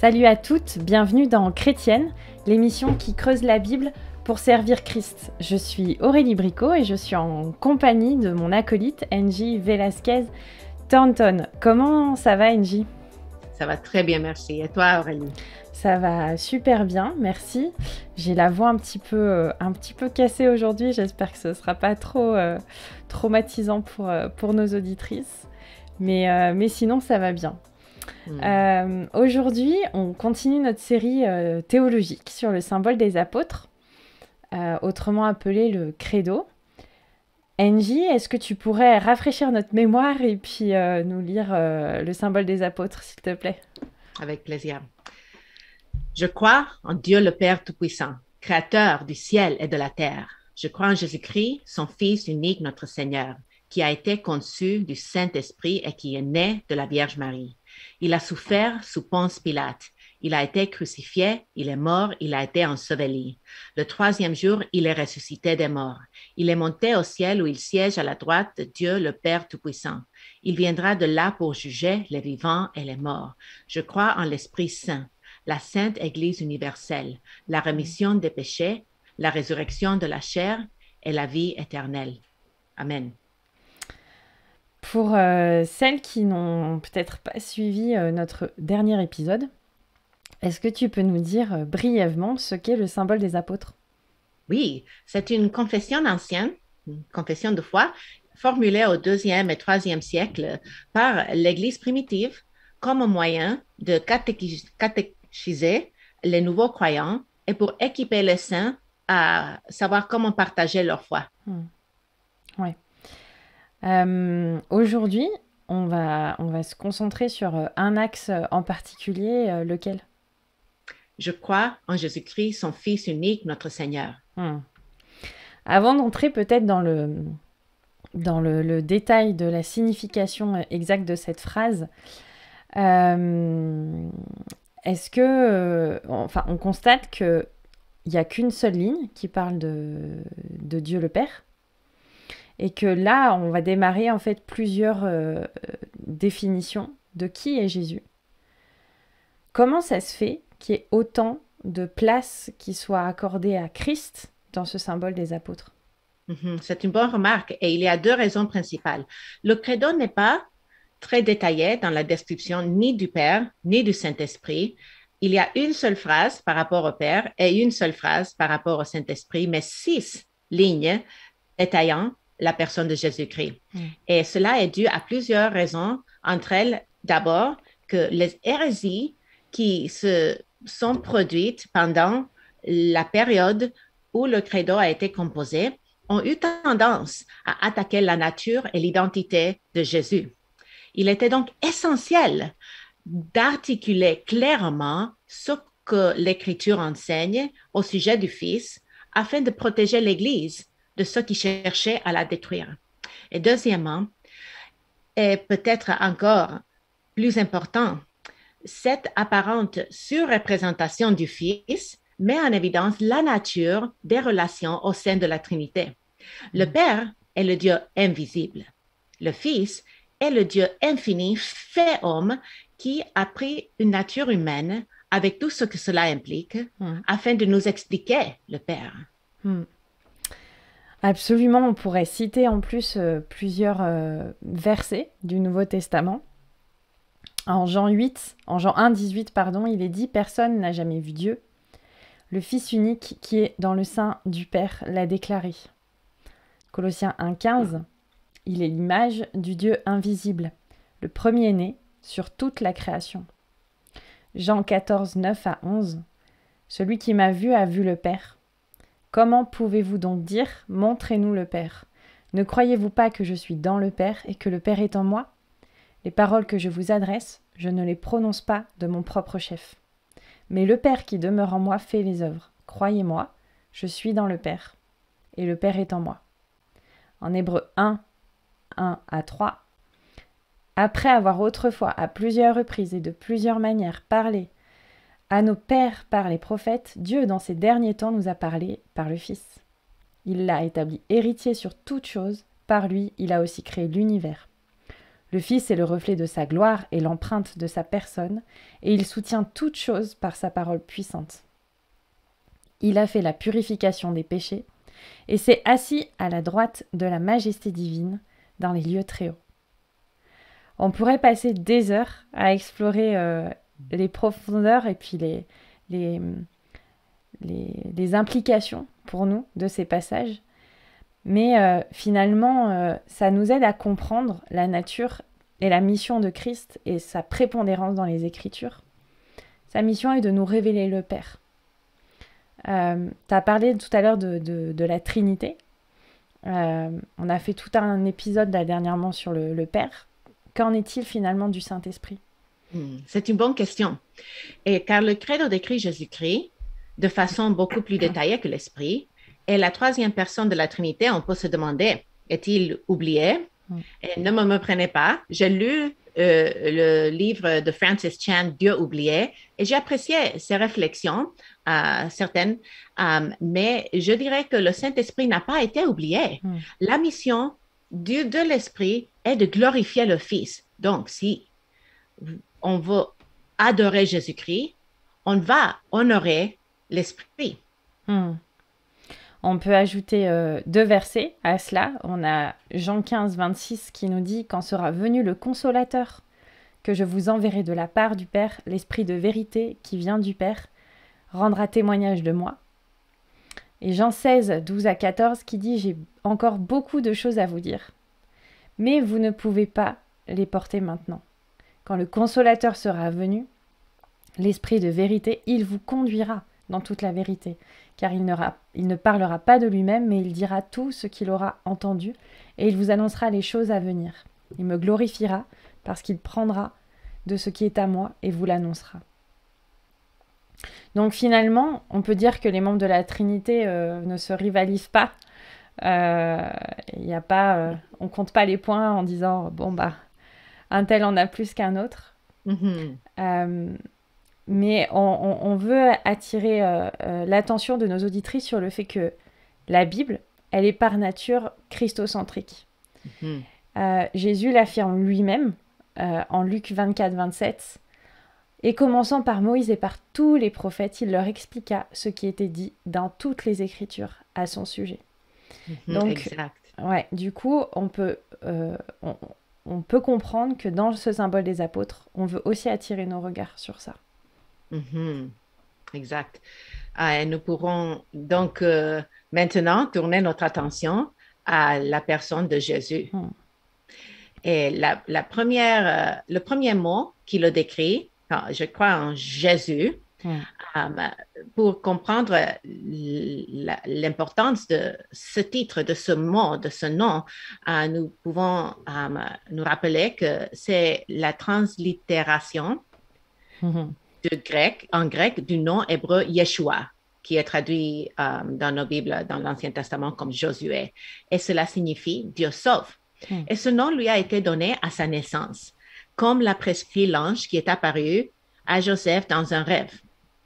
Salut à toutes, bienvenue dans Chrétienne, l'émission qui creuse la Bible pour servir Christ. Je suis Aurélie Bricot et je suis en compagnie de mon acolyte Angie Velasquez Thornton. Comment ça va Angie ? Ça va très bien, merci. Et toi Aurélie ? Ça va super bien, merci. J'ai la voix un petit peu cassée aujourd'hui, j'espère que ce ne sera pas trop traumatisant pour nos auditrices. Mais sinon ça va bien. Aujourd'hui, on continue notre série théologique sur le symbole des apôtres, autrement appelé le credo. Angie, est-ce que tu pourrais rafraîchir notre mémoire et puis nous lire le symbole des apôtres, s'il te plaît ? Avec plaisir. Je crois en Dieu le Père Tout-Puissant, Créateur du ciel et de la terre. Je crois en Jésus-Christ, son Fils unique, notre Seigneur, qui a été conçu du Saint-Esprit et qui est né de la Vierge Marie. Il a souffert sous Ponce Pilate. Il a été crucifié, il est mort, il a été enseveli. Le troisième jour, il est ressuscité des morts. Il est monté au ciel où il siège à la droite de Dieu, le Père Tout-Puissant. Il viendra de là pour juger les vivants et les morts. Je crois en l'Esprit Saint, la Sainte Église universelle, la rémission des péchés, la résurrection de la chair et la vie éternelle. Amen. Pour celles qui n'ont peut-être pas suivi notre dernier épisode, est-ce que tu peux nous dire brièvement ce qu'est le symbole des apôtres ? Oui, c'est une confession ancienne, une confession de foi, formulée au IIe et IIIe siècle par l'Église primitive comme un moyen de catéchiser les nouveaux croyants et pour équiper les saints à savoir comment partager leur foi. Oui. Aujourd'hui, on va se concentrer sur un axe en particulier, lequel ? Je crois en Jésus-Christ, son Fils unique, notre Seigneur. Avant d'entrer peut-être dans le détail de la signification exacte de cette phrase, est-ce que, on constate qu'il n'y a qu'une seule ligne qui parle de Dieu le Père, et que là, on va démarrer en fait plusieurs définitions de qui est Jésus. Comment ça se fait qu'il y ait autant de place qui soit accordée à Christ dans ce symbole des apôtres ? C'est une bonne remarque et il y a deux raisons principales. Le credo n'est pas très détaillé dans la description ni du Père ni du Saint-Esprit. Il y a une seule phrase par rapport au Père et une seule phrase par rapport au Saint-Esprit, mais 6 lignes détaillant la personne de Jésus-Christ. Et cela est dû à plusieurs raisons, entre elles d'abord que les hérésies qui se sont produites pendant la période où le credo a été composé ont eu tendance à attaquer la nature et l'identité de Jésus. Il était donc essentiel d'articuler clairement ce que l'Écriture enseigne au sujet du Fils afin de protéger l'Église de ceux qui cherchaient à la détruire. Et deuxièmement, et peut-être encore plus important, cette apparente surreprésentation du Fils met en évidence la nature des relations au sein de la Trinité. Le Père est le Dieu invisible. Le Fils est le Dieu infini fait homme qui a pris une nature humaine avec tout ce que cela implique afin de nous expliquer le Père. Absolument, on pourrait citer en plus plusieurs versets du Nouveau Testament. En Jean 1, 18, il est dit « Personne n'a jamais vu Dieu. Le Fils unique qui est dans le sein du Père l'a déclaré. » Colossiens 1, 15, il est l'image du Dieu invisible, le premier-né sur toute la création. Jean 14, 9 à 11, celui qui m'a vu a vu le Père. Comment pouvez-vous donc dire « Montrez-nous le Père » ? Ne croyez-vous pas que je suis dans le Père et que le Père est en moi ? Les paroles que je vous adresse, je ne les prononce pas de mon propre chef. Mais le Père qui demeure en moi fait les œuvres. Croyez-moi, je suis dans le Père, et le Père est en moi. En Hébreux 1, 1 à 3, après avoir autrefois à plusieurs reprises et de plusieurs manières parlé à nos pères par les prophètes, Dieu dans ces derniers temps nous a parlé par le Fils. Il l'a établi héritier sur toutes choses, par lui il a aussi créé l'univers. Le Fils est le reflet de sa gloire et l'empreinte de sa personne, et il soutient toutes choses par sa parole puissante. Il a fait la purification des péchés, et s'est assis à la droite de la majesté divine dans les lieux très hauts. On pourrait passer des heures à explorer les profondeurs et puis les implications pour nous de ces passages. Mais finalement, ça nous aide à comprendre la nature et la mission de Christ et sa prépondérance dans les Écritures. Sa mission est de nous révéler le Père. Tu as parlé tout à l'heure de la Trinité. On a fait tout un épisode là, dernièrement sur le Père. Qu'en est-il finalement du Saint-Esprit? C'est une bonne question. Et car le credo décrit Jésus-Christ de façon beaucoup plus détaillée que l'Esprit. Et la troisième personne de la Trinité, on peut se demander, est-il oublié? Et ne me prenez pas. J'ai lu le livre de Francis Chan, Dieu oublié, et j'ai apprécié ses réflexions, certaines, mais je dirais que le Saint-Esprit n'a pas été oublié. La mission de l'Esprit est de glorifier le Fils. Donc, si on veut adorer Jésus-Christ, on va honorer l'Esprit. On peut ajouter 2 versets à cela. On a Jean 15, 26 qui nous dit « Quand sera venu le Consolateur, que je vous enverrai de la part du Père, l'Esprit de vérité qui vient du Père, rendra témoignage de moi. » Et Jean 16, 12 à 14 qui dit « J'ai encore beaucoup de choses à vous dire, mais vous ne pouvez pas les porter maintenant. Quand le Consolateur sera venu, l'Esprit de vérité, il vous conduira dans toute la vérité, car il ne parlera pas de lui-même, mais il dira tout ce qu'il aura entendu, et il vous annoncera les choses à venir. Il me glorifiera, parce qu'il prendra de ce qui est à moi et vous l'annoncera. » Donc finalement, on peut dire que les membres de la Trinité ne se rivalisent pas. On compte pas les points en disant « bon bah, un tel en a plus qu'un autre ». Mais on veut attirer l'attention de nos auditrices sur le fait que la Bible, elle est par nature christocentrique. Jésus l'affirme lui-même en Luc 24, 27. Et commençant par Moïse et par tous les prophètes, il leur expliqua ce qui était dit dans toutes les Écritures à son sujet. Donc, exact. Ouais, du coup, on peut comprendre que dans ce symbole des apôtres, on veut aussi attirer nos regards sur ça. Exact. Et nous pourrons donc maintenant tourner notre attention à la personne de Jésus. Et le premier mot qui le décrit, je crois en Jésus, pour comprendre l'importance de ce titre, de ce mot, de ce nom, nous pouvons nous rappeler que c'est la translittération en grec du nom hébreu Yeshua, qui est traduit dans nos Bibles, dans l'Ancien Testament, comme Josué. Et cela signifie Dieu sauve. Et ce nom lui a été donné à sa naissance, comme l'a prescrit l'ange qui est apparu à Joseph dans un rêve.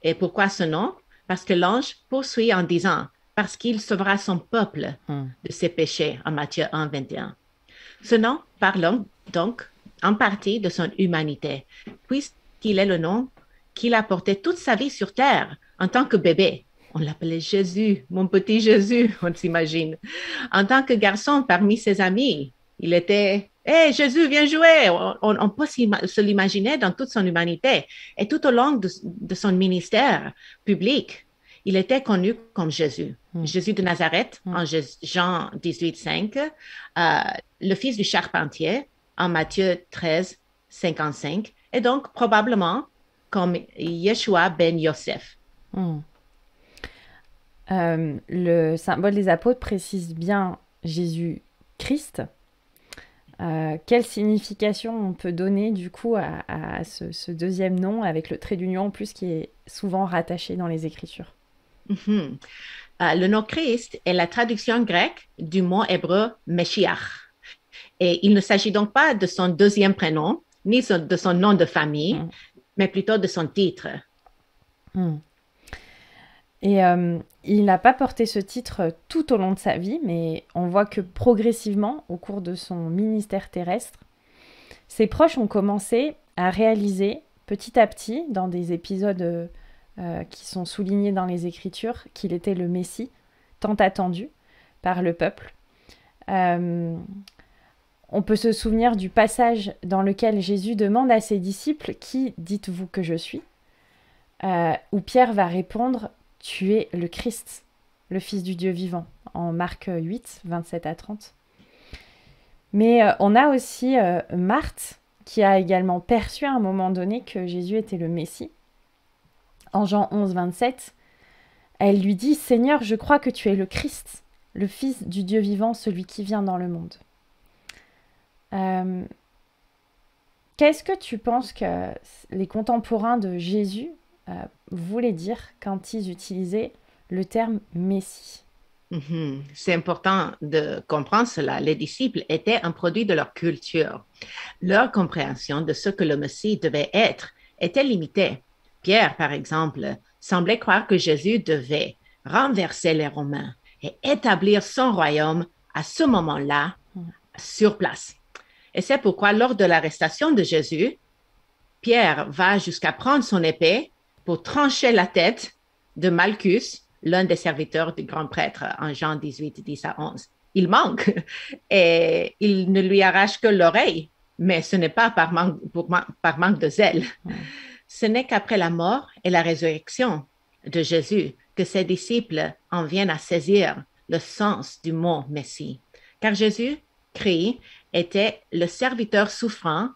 Et pourquoi ce nom? Parce que l'ange poursuit en disant « parce qu'il sauvera son peuple de ses péchés » en Matthieu 1, 21. Ce nom parle donc en partie de son humanité, puisqu'il est le nom qu'il a porté toute sa vie sur terre en tant que bébé. On l'appelait Jésus, mon petit Jésus, on s'imagine. En tant que garçon parmi ses amis, il était « Hey, Jésus, viens jouer !» On peut se l'imaginer dans toute son humanité. Et tout au long de son ministère public, il était connu comme Jésus. Jésus de Nazareth, en Jean 18, 5, le fils du charpentier, en Matthieu 13, 55, et donc probablement comme Yeshua ben Yosef. Le symbole des apôtres précise bien Jésus-Christ. Quelle signification on peut donner du coup à ce deuxième nom avec le trait d'union en plus qui est souvent rattaché dans les Écritures? Le nom Christ est la traduction grecque du mot hébreu Meshiach. Et il ne s'agit donc pas de son deuxième prénom, ni de son nom de famille, mais plutôt de son titre. Et il n'a pas porté ce titre tout au long de sa vie, mais on voit que progressivement, au cours de son ministère terrestre, Ses proches ont commencé à réaliser petit à petit, dans des épisodes qui sont soulignés dans les Écritures, qu'il était le Messie, tant attendu par le peuple. On peut se souvenir du passage dans lequel Jésus demande à ses disciples « Qui dites-vous que je suis ?» où Pierre va répondre « Tu es le Christ, le Fils du Dieu vivant » en Marc 8, 27 à 30. Mais on a aussi Marthe, qui a également perçu à un moment donné que Jésus était le Messie. En Jean 11, 27, elle lui dit « Seigneur, je crois que tu es le Christ, le Fils du Dieu vivant, celui qui vient dans le monde. » Qu'est-ce que tu penses que les contemporains de Jésus voulaient dire quand ils utilisaient le terme Messie? C'est important de comprendre cela. Les disciples étaient un produit de leur culture. Leur compréhension de ce que le Messie devait être était limitée. Pierre, par exemple, semblait croire que Jésus devait renverser les Romains et établir son royaume à ce moment-là, sur place. Et c'est pourquoi, lors de l'arrestation de Jésus, Pierre va jusqu'à prendre son épée pour trancher la tête de Malchus, l'un des serviteurs du grand prêtre, en Jean 18, 10 à 11. Il manque et il ne lui arrache que l'oreille, mais ce n'est pas par manque de zèle. Ce n'est qu'après la mort et la résurrection de Jésus que ses disciples en viennent à saisir le sens du mot Messie. Car Jésus, Christ, était le serviteur souffrant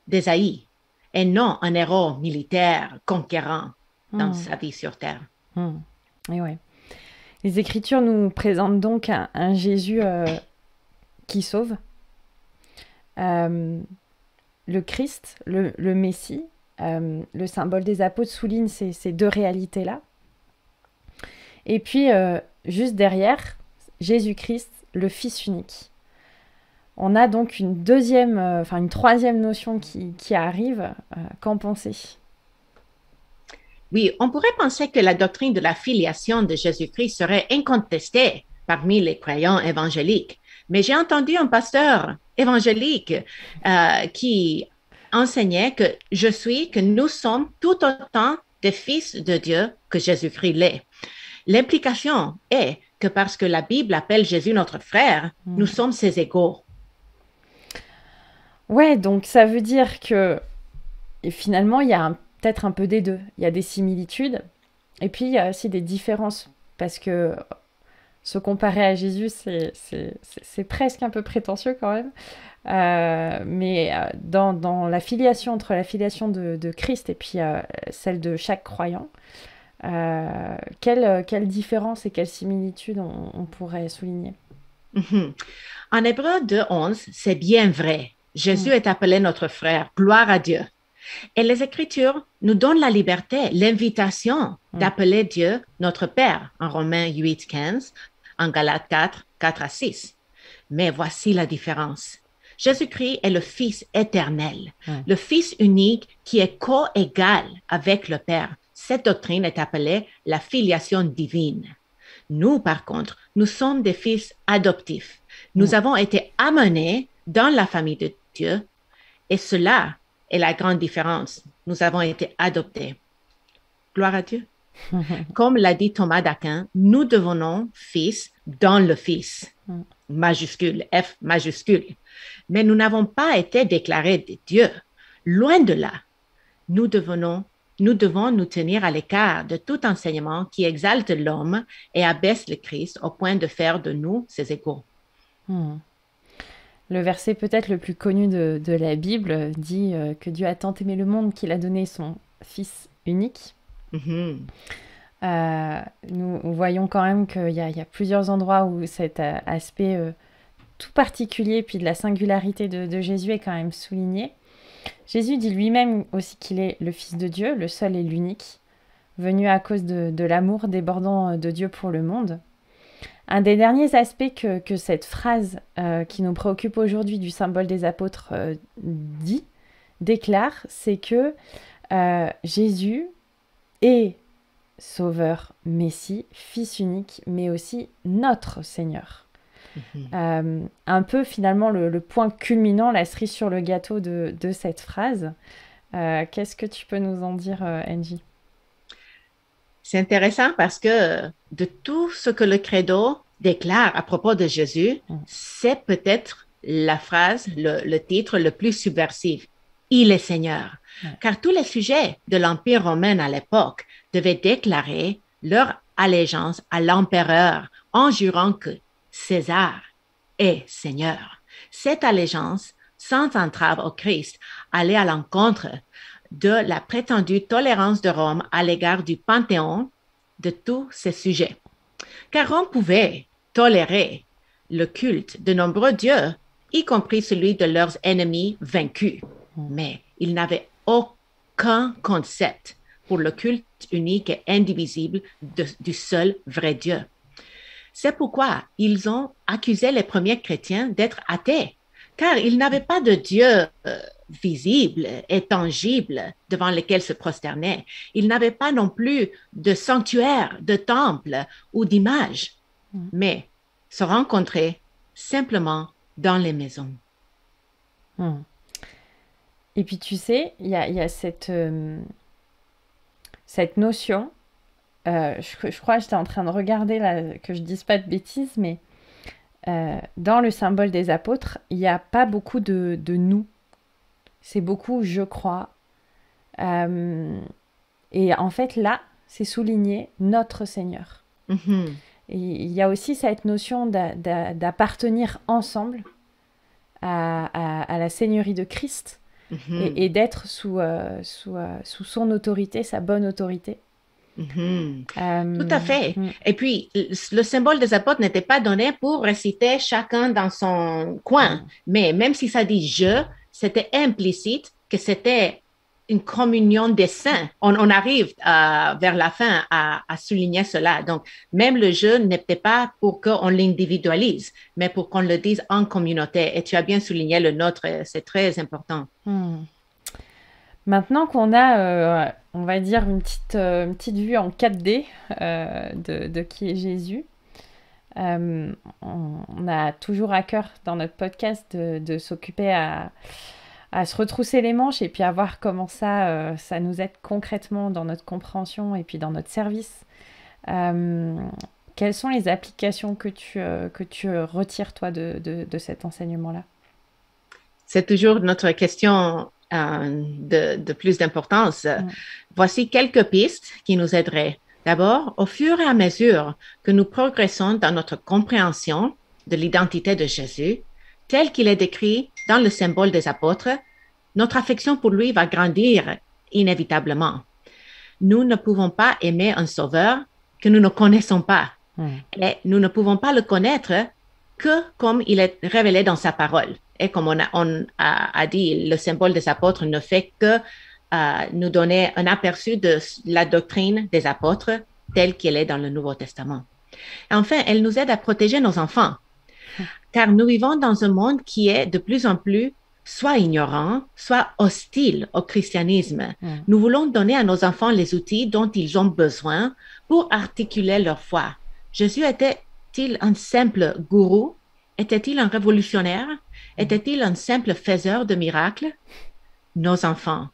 d'Ésaïe et non un héros militaire conquérant dans sa vie sur terre. Et ouais. Les Écritures nous présentent donc un Jésus qui sauve, le Christ, le Messie. Le symbole des apôtres souligne ces deux réalités-là. Et puis, juste derrière, Jésus-Christ, le Fils unique. On a donc une troisième notion qui arrive. Qu'en pensez ? Oui, on pourrait penser que la doctrine de la filiation de Jésus-Christ serait incontestée parmi les croyants évangéliques. Mais j'ai entendu un pasteur évangélique qui enseignait que nous sommes tout autant des fils de Dieu que Jésus-Christ l'est. L'implication est que parce que la Bible appelle Jésus notre frère, nous sommes ses égaux. Ouais, donc ça veut dire que finalement, il y a peut-être un peu des deux. Il y a des similitudes et puis il y a aussi des différences parce que se comparer à Jésus, c'est presque un peu prétentieux quand même. Mais dans la filiation, entre la filiation de Christ et puis celle de chaque croyant, quelle différence et quelle similitude on pourrait souligner? En Hébreux 2:11, c'est bien vrai. Jésus est appelé notre frère. Gloire à Dieu. Et les Écritures nous donnent la liberté, l'invitation d'appeler Dieu notre Père en Romains 8:15, en Galates 4 à 6. Mais voici la différence. Jésus-Christ est le Fils éternel, le Fils unique qui est co-égal avec le Père. Cette doctrine est appelée la filiation divine. Nous, par contre, nous sommes des fils adoptifs. Nous avons été amenés dans la famille de Dieu et cela est la grande différence. Nous avons été adoptés. Gloire à Dieu. Comme l'a dit Thomas d'Aquin, nous devenons fils dans le Fils, majuscule, F majuscule. Mais nous n'avons pas été déclarés de Dieu. Loin de là. Nous devons nous tenir à l'écart de tout enseignement qui exalte l'homme et abaisse le Christ au point de faire de nous ses égaux. Le verset peut-être le plus connu de la Bible dit que Dieu a tant aimé le monde qu'il a donné son Fils unique. Nous voyons quand même qu'il y a plusieurs endroits où cet aspect tout particulier puis de la singularité de Jésus est quand même souligné. Jésus dit lui-même aussi qu'il est le Fils de Dieu, le seul et l'unique, venu à cause de l'amour débordant de Dieu pour le monde. Un des derniers aspects que cette phrase qui nous préoccupe aujourd'hui du symbole des apôtres déclare, c'est que Jésus est Sauveur, Messie, Fils unique, mais aussi notre Seigneur. Mhm. Un peu finalement le point culminant, la cerise sur le gâteau de cette phrase. Qu'est-ce que tu peux nous en dire, Angie? C'est intéressant parce que de tout ce que le credo déclare à propos de Jésus, Mm. c'est peut-être la phrase, le titre le plus subversif. Il est Seigneur. Ouais. Car tous les sujets de l'Empire romain à l'époque devaient déclarer leur allégeance à l'empereur en jurant que César est Seigneur. Cette allégeance, sans entrave au Christ, allait à l'encontre de la prétendue tolérance de Rome à l'égard du panthéon de tous ces sujets. Car Rome pouvait tolérer le culte de nombreux dieux, y compris celui de leurs ennemis vaincus, mais ils n'avaient aucun concept pour le culte unique et indivisible du seul vrai Dieu. C'est pourquoi ils ont accusé les premiers chrétiens d'être athées, car ils n'avaient pas de Dieu visible et tangible devant lequel se prosterner. Ils n'avaient pas non plus de sanctuaire, de temple ou d'image, mais se rencontraient simplement dans les maisons. Et puis tu sais, il y a cette notion, je crois que j'étais en train de regarder là, que je dise pas de bêtises, mais dans le symbole des apôtres, il n'y a pas beaucoup de nous. C'est beaucoup je crois. Et en fait, là, c'est souligné notre Seigneur. Mm-hmm. Et il y a aussi cette notion d'appartenir ensemble à la Seigneurie de Christ Mm-hmm. et d'être sous son autorité, sa bonne autorité. Mm-hmm. Tout à fait. Et puis, le symbole des apôtres n'était pas donné pour réciter chacun dans son coin. Mais même si ça dit je, c'était implicite que c'était une communion des saints. On arrive vers la fin à souligner cela. Donc, même le je n'était pas pour qu'on l'individualise, mais pour qu'on le dise en communauté. Et tu as bien souligné le nôtre, c'est très important. Maintenant qu'on a, on va dire, une petite vue en 4D de qui est Jésus, on a toujours à cœur dans notre podcast de s'occuper à se retrousser les manches et puis à voir comment ça nous aide concrètement dans notre compréhension et puis dans notre service. Quelles sont les applications que tu retires, toi, de cet enseignement-là? C'est toujours notre question de plus d'importance. Voici quelques pistes qui nous aideraient. D'abord, au fur et à mesure que nous progressons dans notre compréhension de l'identité de Jésus, tel qu'il est décrit dans le symbole des apôtres, notre affection pour lui va grandir inévitablement. Nous ne pouvons pas aimer un sauveur que nous ne connaissons pas. Et nous ne pouvons pas le connaître que comme il est révélé dans sa parole. Et comme on a dit, le symbole des apôtres ne fait que nous donner un aperçu de la doctrine des apôtres telle qu'elle est dans le Nouveau Testament. Enfin, elle nous aide à protéger nos enfants, car nous vivons dans un monde qui est de plus en plus soit ignorant, soit hostile au christianisme. Nous voulons donner à nos enfants les outils dont ils ont besoin pour articuler leur foi. Jésus était-il un simple gourou? Était-il un révolutionnaire? Était-il un simple faiseur de miracles? Nos enfants,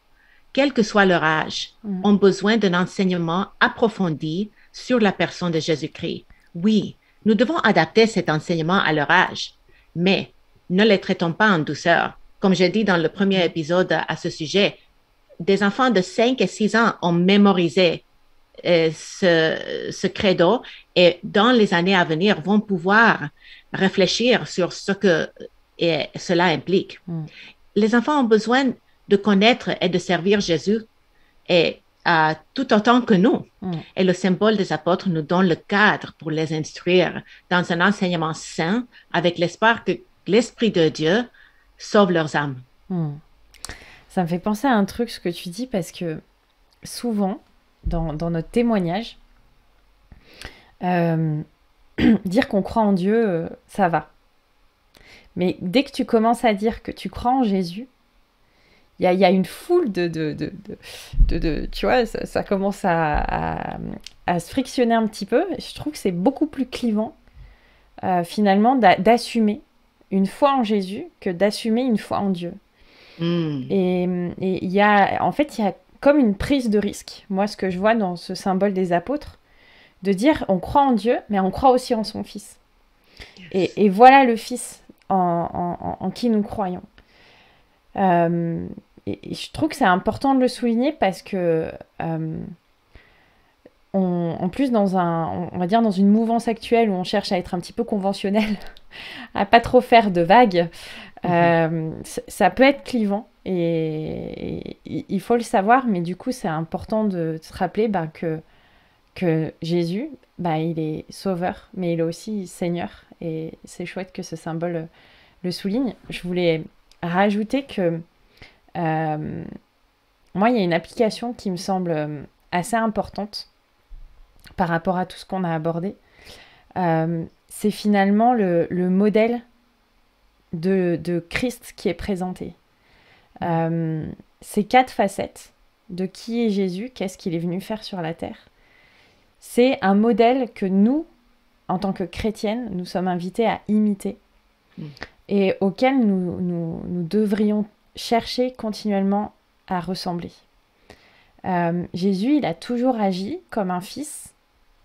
quel que soit leur âge, ont besoin d'un enseignement approfondi sur la personne de Jésus-Christ. Oui, nous devons adapter cet enseignement à leur âge, mais ne les traitons pas en douceur. Comme j'ai dit dans le premier épisode à ce sujet, des enfants de 5 et 6 ans ont mémorisé ce credo et dans les années à venir vont pouvoir réfléchir sur ce que cela implique. Les enfants ont besoin de connaître et de servir Jésus et tout autant que nous. Et le symbole des apôtres nous donne le cadre pour les instruire dans un enseignement sain avec l'espoir que l'Esprit de Dieu sauve leurs âmes. Ça me fait penser à un truc, ce que tu dis, parce que souvent, dans notre témoignage, dire qu'on croit en Dieu, ça va. Mais dès que tu commences à dire que tu crois en Jésus, il y a une foule tu vois, ça commence à se frictionner un petit peu. Je trouve que c'est beaucoup plus clivant finalement d'assumer une foi en Jésus que d'assumer une foi en Dieu. Et il y a comme une prise de risque. Moi, ce que je vois dans ce symbole des apôtres, de dire on croit en Dieu, mais on croit aussi en son Fils. Yes. Et voilà le Fils en qui nous croyons. Et je trouve que c'est important de le souligner parce que en plus on va dire dans une mouvance actuelle où on cherche à être un petit peu conventionnel, à pas trop faire de vagues, ça peut être clivant et il faut le savoir, mais du coup c'est important de se rappeler que Jésus, il est sauveur, mais il est aussi Seigneur, et c'est chouette que ce symbole le souligne. Je voulais rajouter que moi, il y a une application qui me semble assez importante par rapport à tout ce qu'on a abordé. C'est finalement le modèle de Christ qui est présenté. Ces 4 facettes de qui est Jésus, qu'est-ce qu'il est venu faire sur la terre. C'est un modèle que nous, en tant que chrétiennes, nous sommes invités à imiter et auquel nous devrions chercher continuellement à ressembler. Jésus, il a toujours agi comme un fils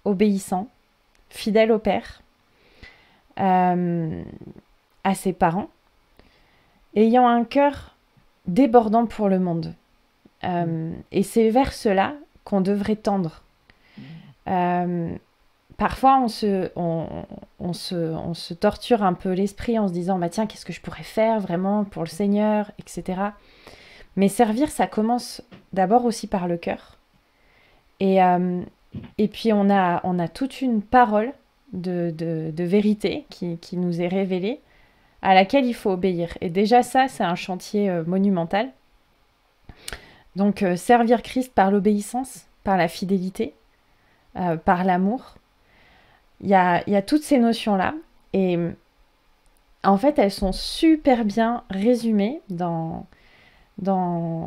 obéissant, fidèle au Père, à ses parents, ayant un cœur débordant pour le monde. Et c'est vers cela qu'on devrait tendre. Parfois, on se torture un peu l'esprit en se disant tiens, qu'est-ce que je pourrais faire vraiment pour le Seigneur, etc. Mais servir, ça commence d'abord aussi par le cœur. Et puis, on a toute une parole de vérité qui nous est révélée, à laquelle il faut obéir. Et déjà, ça, c'est un chantier monumental. Donc, servir Christ par l'obéissance, par la fidélité, par l'amour. Il y a toutes ces notions-là. Et en fait, elles sont super bien résumées dans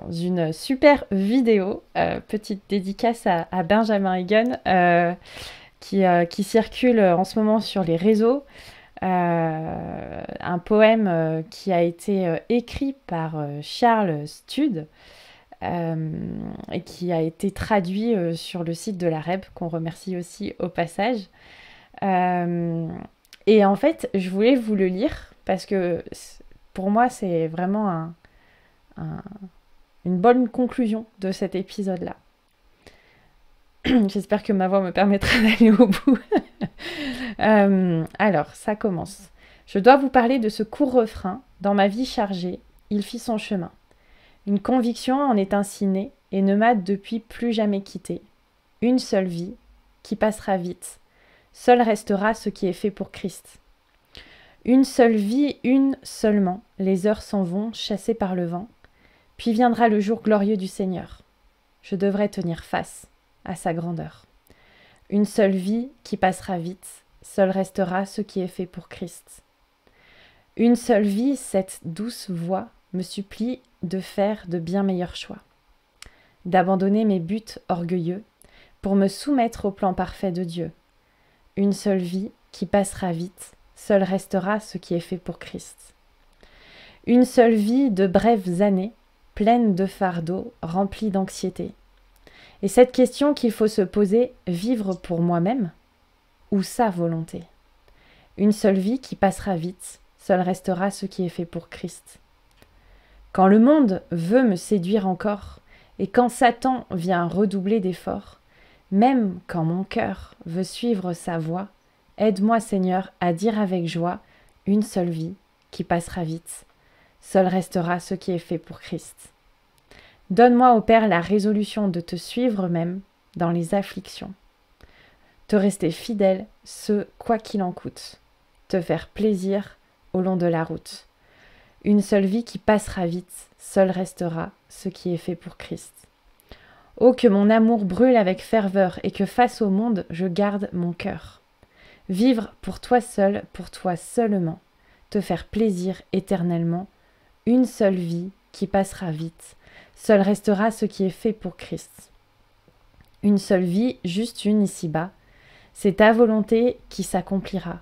une super vidéo. Petite dédicace à Benjamin Egan, qui circule en ce moment sur les réseaux. Un poème qui a été écrit par Charles Stud, et qui a été traduit sur le site de la REB, qu'on remercie aussi au passage. Et en fait, je voulais vous le lire parce que pour moi, c'est vraiment une bonne conclusion de cet épisode-là. J'espère que ma voix me permettra d'aller au bout. Alors, ça commence. Je dois vous parler de ce court refrain. Dans ma vie chargée, il fit son chemin. Une conviction en est ainsi née et ne m'a depuis plus jamais quitté. Une seule vie qui passera vite. Seul restera ce qui est fait pour Christ. Une seule vie, une seulement. Les heures s'en vont, chassées par le vent. Puis viendra le jour glorieux du Seigneur. Je devrais tenir face à sa grandeur. Une seule vie qui passera vite. Seul restera ce qui est fait pour Christ. Une seule vie, cette douce voix me supplie de faire de bien meilleurs choix. D'abandonner mes buts orgueilleux pour me soumettre au plan parfait de Dieu. Une seule vie qui passera vite, seul restera ce qui est fait pour Christ. Une seule vie de brèves années, pleine de fardeaux, remplie d'anxiété. Et cette question qu'il faut se poser, vivre pour moi-même ou sa volonté? Une seule vie qui passera vite, seul restera ce qui est fait pour Christ. Quand le monde veut me séduire encore, et quand Satan vient redoubler d'efforts, même quand mon cœur veut suivre sa voie, aide-moi Seigneur à dire avec joie, une seule vie qui passera vite, seul restera ce qui est fait pour Christ. Donne-moi, ô Père, la résolution de te suivre même dans les afflictions, te rester fidèle, ce quoi qu'il en coûte, te faire plaisir au long de la route. Une seule vie qui passera vite, seul restera ce qui est fait pour Christ. Oh, que mon amour brûle avec ferveur et que face au monde, je garde mon cœur. Vivre pour toi seul, pour toi seulement, te faire plaisir éternellement. Une seule vie qui passera vite, seul restera ce qui est fait pour Christ. Une seule vie, juste une ici-bas, c'est ta volonté qui s'accomplira.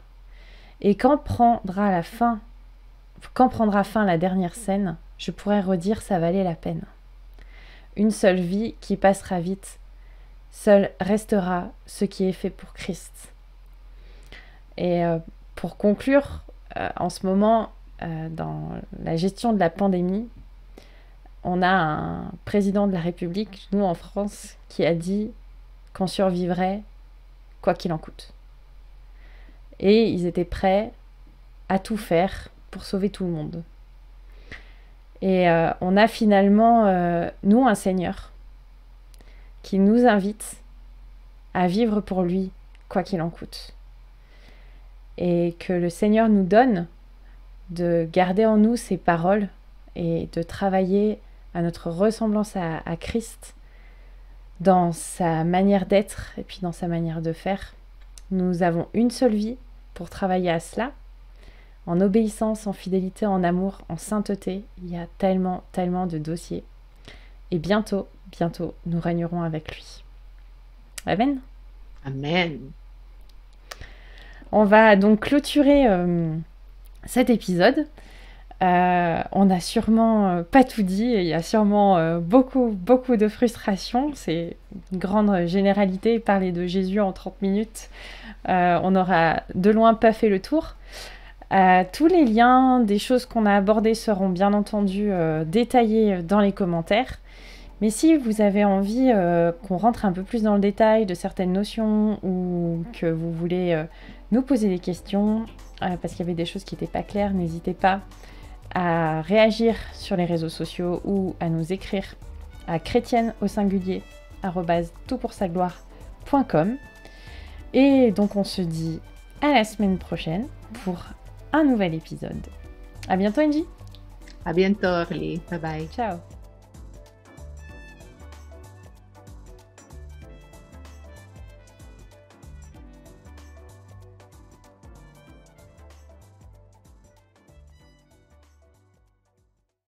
Et quand prendra fin la dernière scène, je pourrai redire ça valait la peine. Une seule vie qui passera vite, seul restera ce qui est fait pour Christ. Et pour conclure, en ce moment, dans la gestion de la pandémie, on a un président de la République, nous en France, qui a dit qu'on survivrait quoi qu'il en coûte. Et ils étaient prêts à tout faire pour sauver tout le monde. Et on a finalement, nous, un Seigneur qui nous invite à vivre pour lui quoi qu'il en coûte. Et que le Seigneur nous donne de garder en nous ses paroles et de travailler à notre ressemblance à Christ dans sa manière d'être et puis dans sa manière de faire. Nous avons une seule vie pour travailler à cela, en obéissance, en fidélité, en amour, en sainteté. Il y a tellement, tellement de dossiers. Et bientôt, nous régnerons avec lui. Amen. Amen. On va donc clôturer cet épisode. On n'a sûrement pas tout dit, il y a sûrement beaucoup de frustration. C'est une grande généralité, parler de Jésus en 30 minutes. On aura de loin pas fait le tour. Tous les liens des choses qu'on a abordées seront bien entendu détaillés dans les commentaires. Mais si vous avez envie qu'on rentre un peu plus dans le détail de certaines notions ou que vous voulez nous poser des questions, parce qu'il y avait des choses qui n'étaient pas claires, n'hésitez pas à réagir sur les réseaux sociaux ou à nous écrire à chrétienne@toutpoursagloire.com. Et donc on se dit à la semaine prochaine pour un nouvel épisode. À bientôt Angie. À bientôt Orly. Bye bye. Ciao.